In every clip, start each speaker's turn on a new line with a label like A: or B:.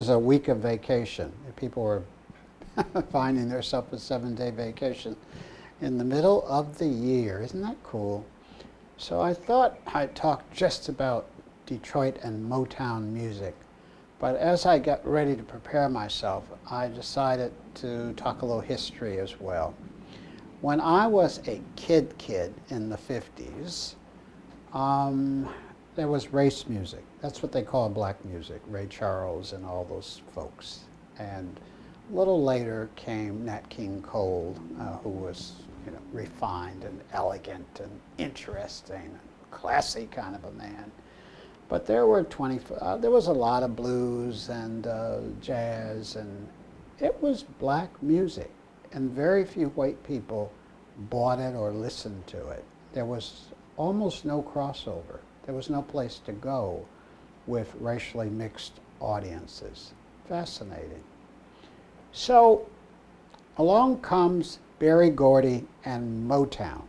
A: was a week of vacation. People were finding themselves a 7-day vacation in the middle of the year. Isn't that cool? So I thought I'd talk just about Detroit and Motown music. But as I got ready to prepare myself, I decided to talk a little history as well. When I was a kid in the 50s, there was race music. That's what they call black music, Ray Charles and all those folks. And a little later came Nat King Cole, who was refined and elegant and interesting and classy kind of a man. But there was a lot of blues and jazz, and it was black music. And very few white people bought it or listened to it. There was almost no crossover. There was no place to go with racially mixed audiences. Fascinating. So along comes Berry Gordy and Motown.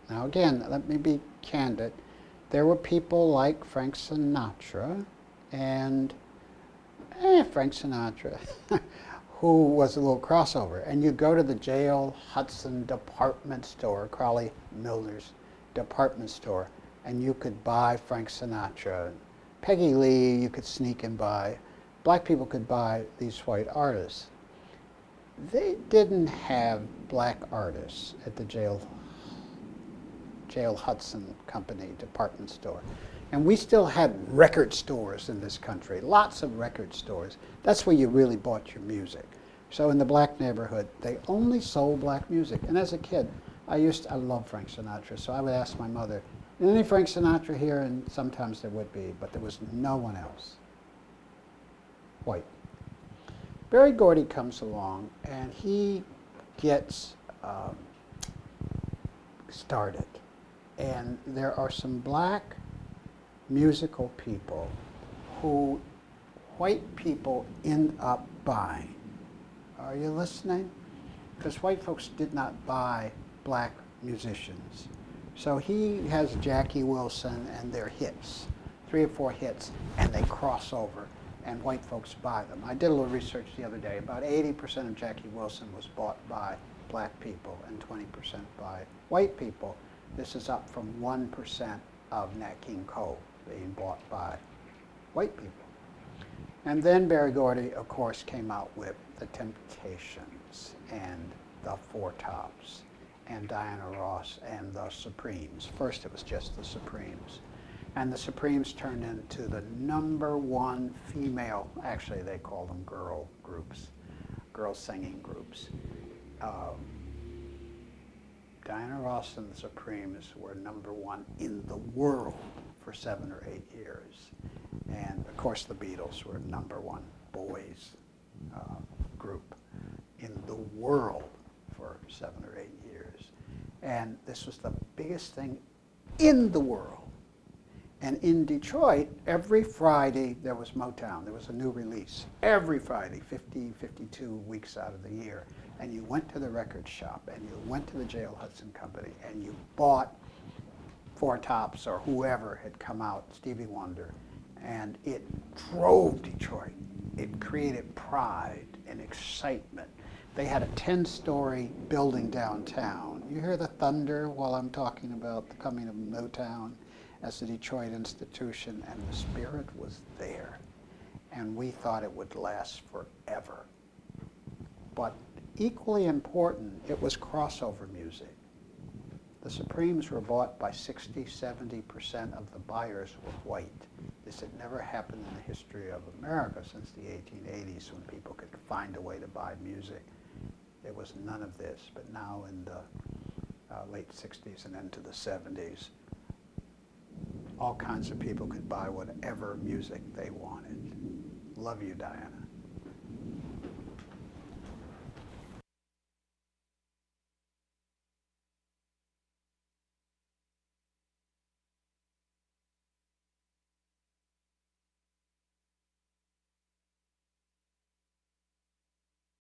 A: Now again, let me be candid. There were people like Frank Sinatra and Frank Sinatra who was a little crossover. And you go to the J.L. Hudson department store, Crowley Milner's department store, and you could buy Frank Sinatra. Peggy Lee, you could sneak and buy. Black people could buy these white artists. They didn't have black artists at the J.L. Hudson Company department store. And we still had record stores in this country, lots of record stores. That's where you really bought your music. So in the black neighborhood, they only sold black music. And as a kid, I love Frank Sinatra, so I would ask my mother, any Frank Sinatra here? And sometimes there would be, but there was no one else white. Berry Gordy comes along, and he gets started. And there are some black musical people who white people end up buying. Are you listening? Because white folks did not buy black musicians. So he has Jackie Wilson and their hits, 3 or 4 hits, and they cross over, and white folks buy them. I did a little research the other day. About 80% of Jackie Wilson was bought by black people and 20% by white people. This is up from 1% of Nat King Cole being bought by white people. And then Berry Gordy, of course, came out with the Temptations and the Four Tops and Diana Ross and the Supremes. First it was just the Supremes. And the Supremes turned into the #1 female, actually they call them girl groups, girl singing groups. Diana Ross and the Supremes were #1 in the world for 7 or 8 years. And of course the Beatles were #1 boys group in the world for 7 or 8 years. And this was the biggest thing in the world. And in Detroit, every Friday there was Motown. There was a new release. Every Friday, 50, 52 weeks out of the year. And you went to the record shop, and you went to the J.L. Hudson Company, and you bought Four Tops or whoever had come out, Stevie Wonder. And it drove Detroit. It created pride and excitement. They had a 10-story building downtown. You hear the thunder while I'm talking about the coming of Motown as a Detroit institution, and the spirit was there. And we thought it would last forever. But equally important, it was crossover music. The Supremes were bought by 60, 70% of the buyers were white. This had never happened in the history of America since the 1880s, when people could find a way to buy music. There was none of this, but now in the late 60s and into the 70s, all kinds of people could buy whatever music they wanted. Love you, Diana.